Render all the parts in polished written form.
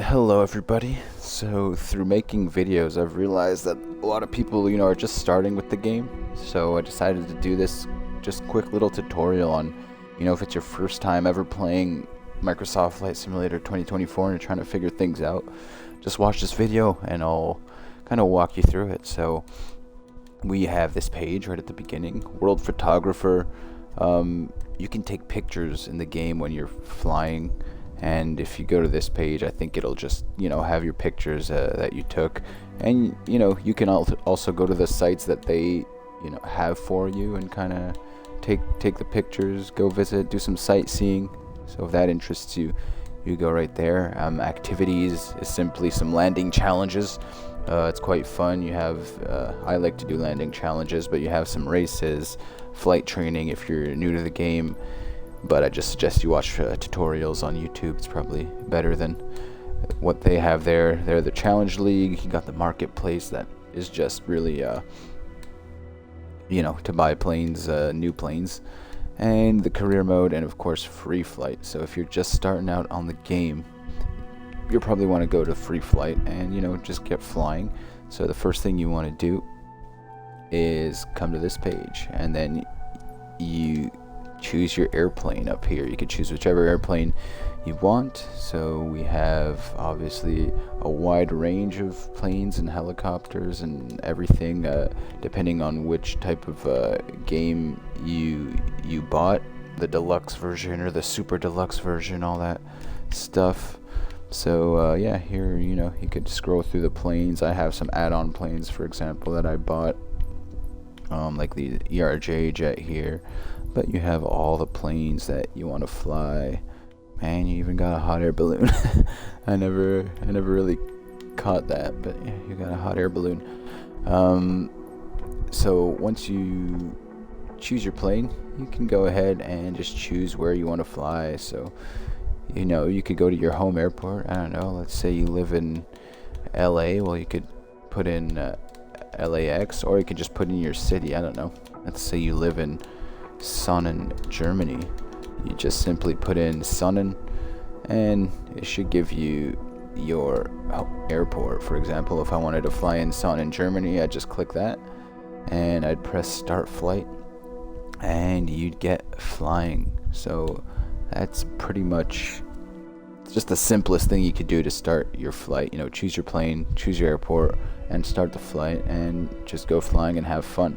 Hello everybody. So through making videos, I've realized that a lot of people, are just starting with the game. So I decided to do this just quick little tutorial on, if it's your first time ever playing Microsoft Flight Simulator 2024 and you're trying to figure things out, just watch this video and I'll kind of walk you through it. So we have this page right at the beginning, World Photographer. You can take pictures in the game when you're flying. And if you go to this page, I think it'll just, have your pictures that you took. And, you can also go to the sites that they, have for you and kind of take the pictures, go visit, do some sightseeing. So if that interests you, you go right there. Activities is simply some landing challenges. It's quite fun. You have, I like to do landing challenges, but you have some races, flight training if you're new to the game. But I just suggest you watch tutorials on YouTube. It's probably better than what they have there. They're the Challenge League. You got the Marketplace that is just really, to buy planes, new planes. And the Career Mode, and of course Free Flight. So if you're just starting out on the game, you'll probably want to go to Free Flight and, just get flying. So the first thing you want to do is come to this page, and then you choose your airplane up here. You can choose whichever airplane you want. So we have obviously a wide range of planes and helicopters and everything, depending on which type of game you bought, the deluxe version or the super deluxe version, all that stuff. So yeah, here you could scroll through the planes. I have some add-on planes, for example, that I bought, like the ERJ jet here. But you have all the planes that you want to fly. Man, you even got a hot air balloon. I never really caught that, but yeah, you got a hot air balloon. So once you choose your plane, you can go ahead and just choose where you want to fly. So you could go to your home airport. I don't know, let's say you live in LA. Well, you could put in LAX, or you could just put in your city. I don't know, let's say you live in Sonnen, Germany. You just simply put in Sonnen and it should give you your airport. For example, if I wanted to fly in Sonnen, Germany, I'd just click that and I'd press start flight and you'd get flying. So that's pretty much just the simplest thing you could do to start your flight. Choose your plane, choose your airport, and start the flight and just go flying and have fun.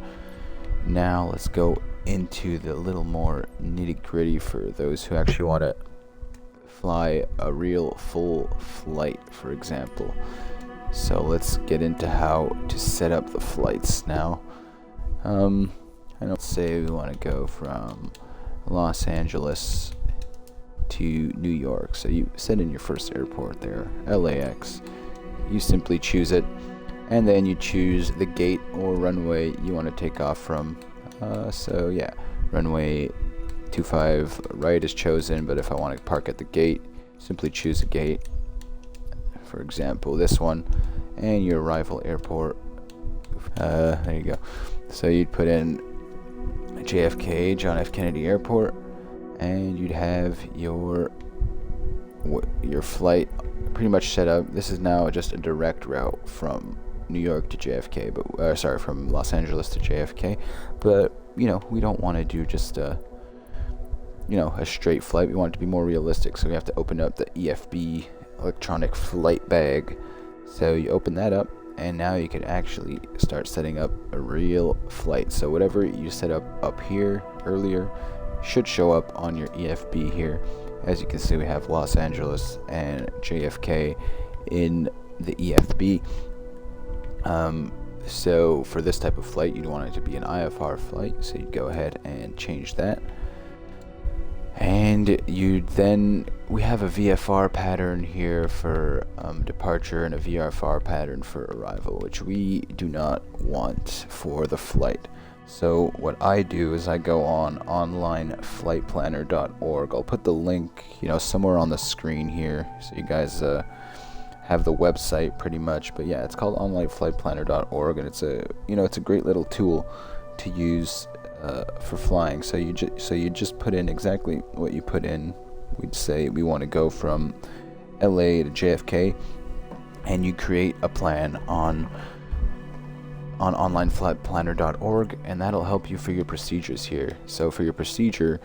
Now let's go into the little more nitty-gritty for those who actually want to fly a real full flight, for example. So let's get into how to set up the flights now. And let's say we want to go from Los Angeles to New York. So you set in your first airport there, LAX. You simply choose it, and then you choose the gate or runway you want to take off from. So yeah, runway 25 right is chosen, but if I want to park at the gate, simply choose a gate, for example this one, and your arrival airport. There you go. So you'd put in JFK, John F. Kennedy Airport, and you'd have your flight pretty much set up. This is now just a direct route from New York to JFK, but from Los Angeles to JFK. But we don't want to do just a straight flight. We want it to be more realistic, so we have to open up the EFB, electronic flight bag. So you open that up, and now you can actually start setting up a real flight. So whatever you set up here earlier should show up on your EFB here. As you can see, we have Los Angeles and JFK in the EFB. So for this type of flight, you'd want it to be an IFR flight, so you'd go ahead and change that. And we have a VFR pattern here for departure and a VFR pattern for arrival, which we do not want for the flight. So what I do is I go on onlineflightplanner.org. I'll put the link, somewhere on the screen here, so you guys have the website pretty much. But yeah, it's called onlineflightplanner.org, and it's a great little tool to use for flying. So you just put in exactly what you put in. We'd say we want to go from LA to JFK, and you create a plan on onlineflightplanner.org, and that'll help you for your procedures here. So for your procedure,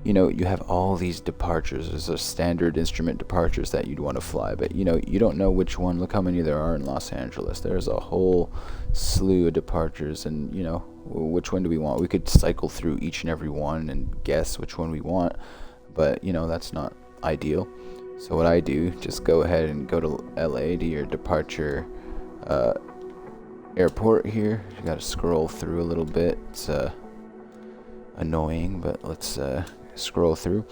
you have all these departures. There's a standard instrument departures that you'd want to fly, but you don't know which one. Look how many there are in Los Angeles. There's a whole slew of departures, and which one do we want? We could cycle through each and every one and guess which one we want, but that's not ideal. So what I do, just go ahead and go to LA to your departure airport here. You gotta scroll through a little bit. It's annoying, but let's scroll through.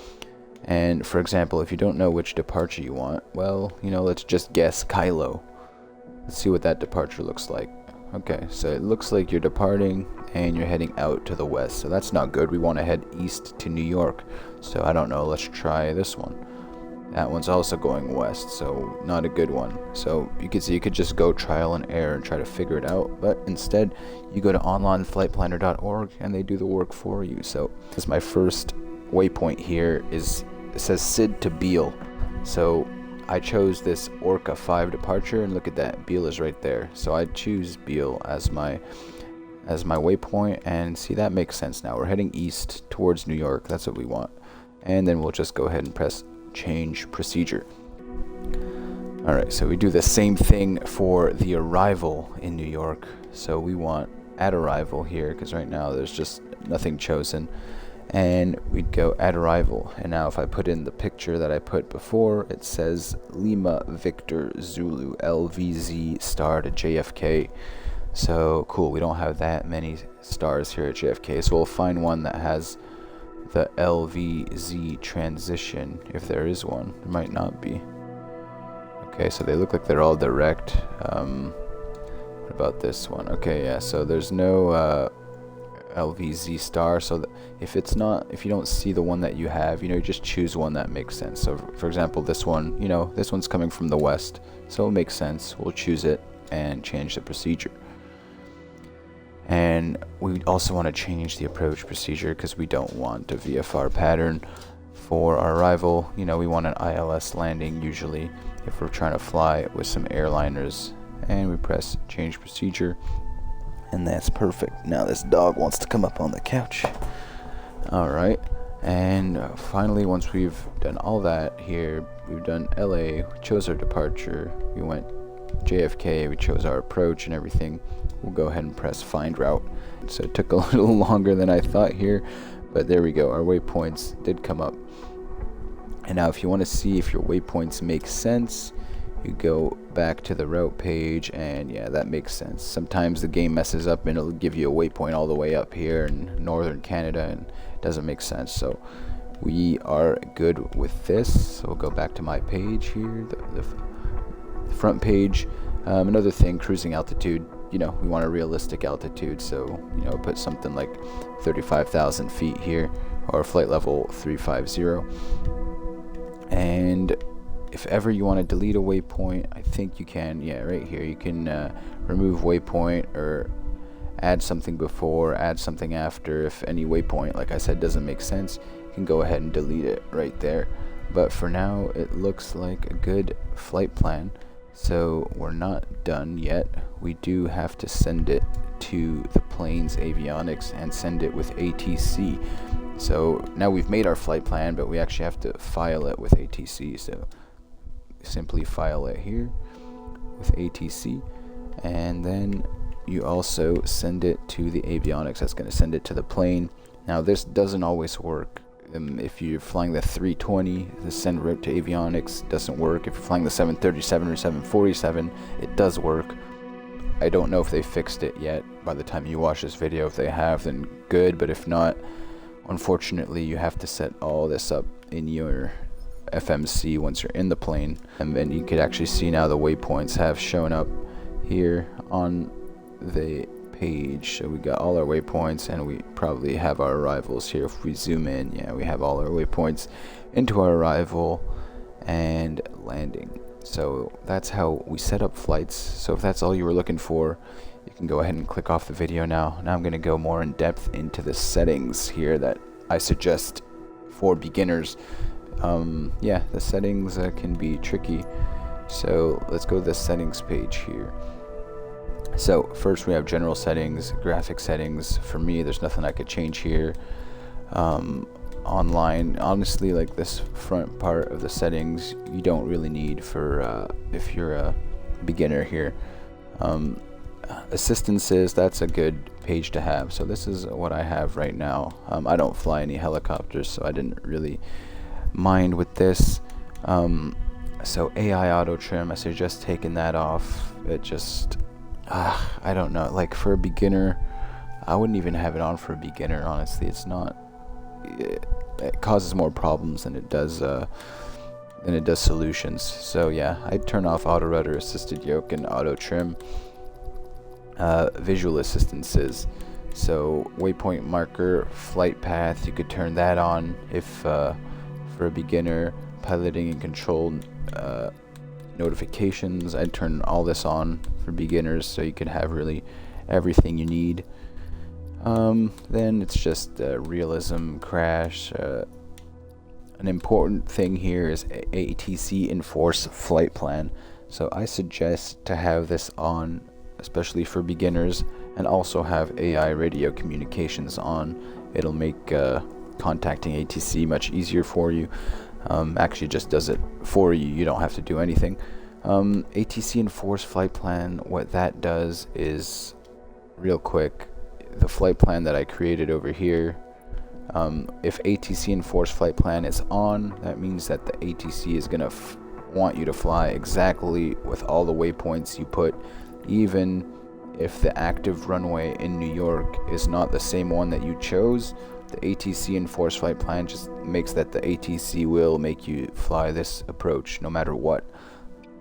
And for example, if you don't know which departure you want, well, let's just guess Kylo. Let's see what that departure looks like. Okay, so it looks like you're departing and you're heading out to the west, so that's not good. We want to head east to New York. So I don't know, let's try this one. That one's also going west, so not a good one. So you could see you could just go trial and error and try to figure it out, but instead you go to onlineflightplanner.org and they do the work for you. So this is my first waypoint here. It says Sid to Beale. So I chose this Orca 5 departure, and look at that, Beale is right there. So I choose Beale as my waypoint, and see, that makes sense now. We're heading east towards New York. That's what we want. And then we'll just go ahead and press change procedure. Alright, so we do the same thing for the arrival in New York. So we want at arrival here, because right now there's just nothing chosen, and we'd go at arrival. And now if I put in the picture that I put before, it says Lima Victor Zulu LVZ star to JFK. So cool, we don't have that many stars here at JFK, so we'll find one that has the LVZ transition, if there is one. There might not be. Okay, so they look like they're all direct. What about this one? Okay, yeah, so there's no LVZ star, so if you don't see the one that you have, you just choose one that makes sense. So for example, this one, this one's coming from the west, so it makes sense. We'll choose it and change the procedure. And we also want to change the approach procedure because we don't want a VFR pattern for our arrival. We want an ILS landing usually if we're trying to fly with some airliners. And we press change procedure, and that's perfect. Now this dog wants to come up on the couch. Alright, and finally, once we've done all that here, we've done LA, we chose our departure, we went JFK, we chose our approach and everything. We'll go ahead and press find route. So it took a little longer than I thought here, but there we go, our waypoints did come up. And now if you want to see if your waypoints make sense, you go back to the route page, and yeah, that makes sense. Sometimes the game messes up and it'll give you a waypoint all the way up here in northern Canada, and it doesn't make sense. So we are good with this. So we'll go back to my page here, the front page. Another thing, cruising altitude. We want a realistic altitude, so put something like 35,000 feet here, or flight level 350. And if ever you want to delete a waypoint, I think you can. Yeah, right here you can remove waypoint or add something before, add something after. If any waypoint, like I said, doesn't make sense, you can go ahead and delete it right there. But for now, it looks like a good flight plan. So we're not done yet. We do have to send it to the plane's avionics and send it with ATC. So now we've made our flight plan, but we actually have to file it with ATC. So simply file it here with ATC, and then you also send it to the avionics. That's going to send it to the plane. Now this doesn't always work. If you're flying the 320, the send route to avionics doesn't work. If you're flying the 737 or 747, it does work. I don't know if they fixed it yet. By the time you watch this video, if they have, then good, but if not, unfortunately you have to set all this up in your FMC once you're in the plane. And then you could actually see now the waypoints have shown up here on the page. So we got all our waypoints, and we probably have our arrivals here. If we zoom in, yeah, we have all our waypoints into our arrival and landing. So that's how we set up flights. So if that's all you were looking for, you can go ahead and click off the video now. Now I'm going to go more in depth into the settings here that I suggest for beginners. yeah, the settings can be tricky. So let's go to the settings page here. So first we have general settings, graphic settings. For me, there's nothing I could change here. Online, honestly, like this front part of the settings, you don't really need for if you're a beginner here. Assistances, that's a good page to have. So this is what I have right now. I don't fly any helicopters, so I didn't really mind with this. So AI auto trim, I suggest taking that off. It just I don't know, like for a beginner, I wouldn't even have it on for a beginner, honestly. It's not, it causes more problems than it does solutions. So yeah, I'd turn off auto rudder, assisted yoke, and auto trim. Visual assistances, so waypoint marker, flight path, you could turn that on if for a beginner. Piloting and control notifications, I'd turn all this on for beginners, so you can have really everything you need. Then it's just realism, crash. An important thing here is ATC enforce flight plan, so I suggest to have this on, especially for beginners, and also have AI radio communications on. It'll make contacting ATC much easier for you. Actually just does it for you, you don't have to do anything. ATC enforce flight plan, what that does is, real quick, the flight plan that I created over here, if ATC enforce flight plan is on, that means that the ATC is gonna want you to fly exactly with all the waypoints you put, even if the active runway in New York is not the same one that you chose. The ATC enforced flight plan just makes that the ATC will make you fly this approach no matter what,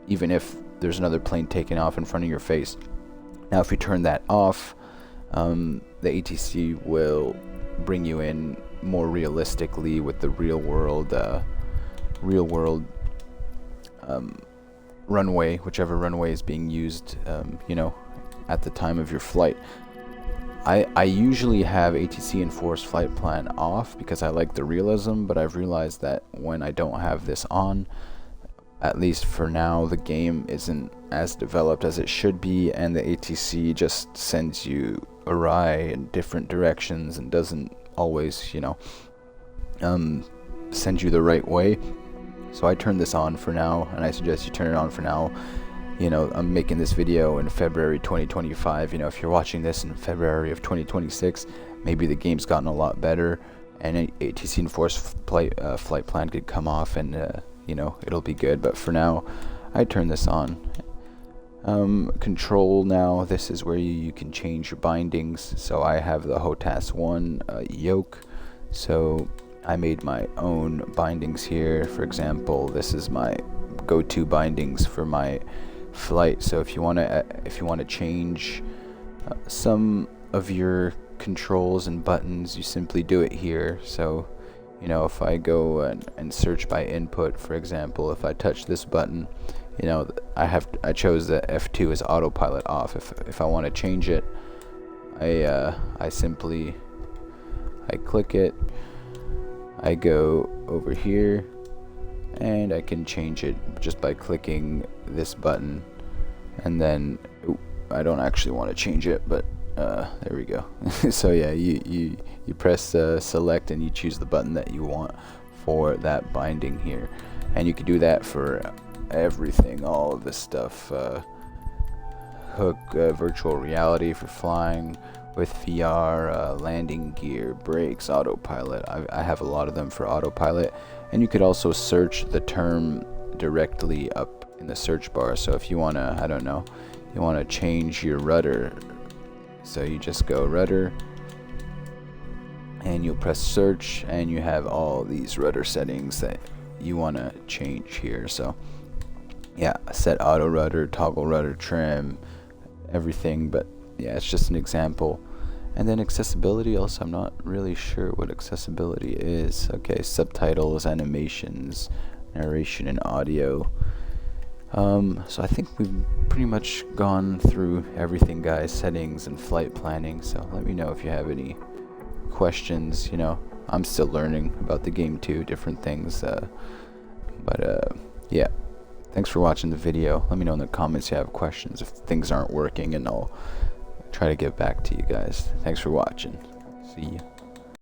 even if there's another plane taking off in front of your face. Now if you turn that off, the ATC will bring you in more realistically with the real world runway, whichever runway is being used, at the time of your flight. I usually have ATC enforced flight plan off because I like the realism, but I've realized that when I don't have this on, at least for now, the game isn't as developed as it should be, and the ATC just sends you awry in different directions and doesn't always, send you the right way. So I turned this on for now, and I suggest you turn it on for now. I'm making this video in February 2025. If you're watching this in February of 2026, maybe the game's gotten a lot better, and ATC enforced flight plan could come off, and it'll be good. But for now, I turn this on. Control, now this is where you can change your bindings. So I have the HOTAS 1 yoke, so I made my own bindings here. For example, this is my go-to bindings for my flight. So if you want to change some of your controls and buttons, you simply do it here. So if I go and search by input, for example, if I touch this button, I chose the F2 as autopilot off. If I want to change it, I simply click it, I go over here, and I can change it just by clicking this button. And then I don't actually want to change it, but there we go. So yeah, you press select and you choose the button that you want for that binding here, and you can do that for everything, all of this stuff. Hook, virtual reality for flying with VR, landing gear, brakes, autopilot. I have a lot of them for autopilot, and you could also search the term directly up in the search bar. So if you want to, you want to change your rudder, so you just go rudder and you'll press search, and you have all these rudder settings that you want to change here. So yeah, set auto rudder, toggle rudder trim, everything. But yeah, it's just an example. And then accessibility, also I'm not really sure what accessibility is. Okay, subtitles, animations, narration, and audio. So I think we've pretty much gone through everything, guys, settings and flight planning. So let me know if you have any questions. I'm still learning about the game too, different things. Yeah. Thanks for watching the video. Let me know in the comments if you have questions, if things aren't working, and I'll try to get back to you guys. Thanks for watching. See ya.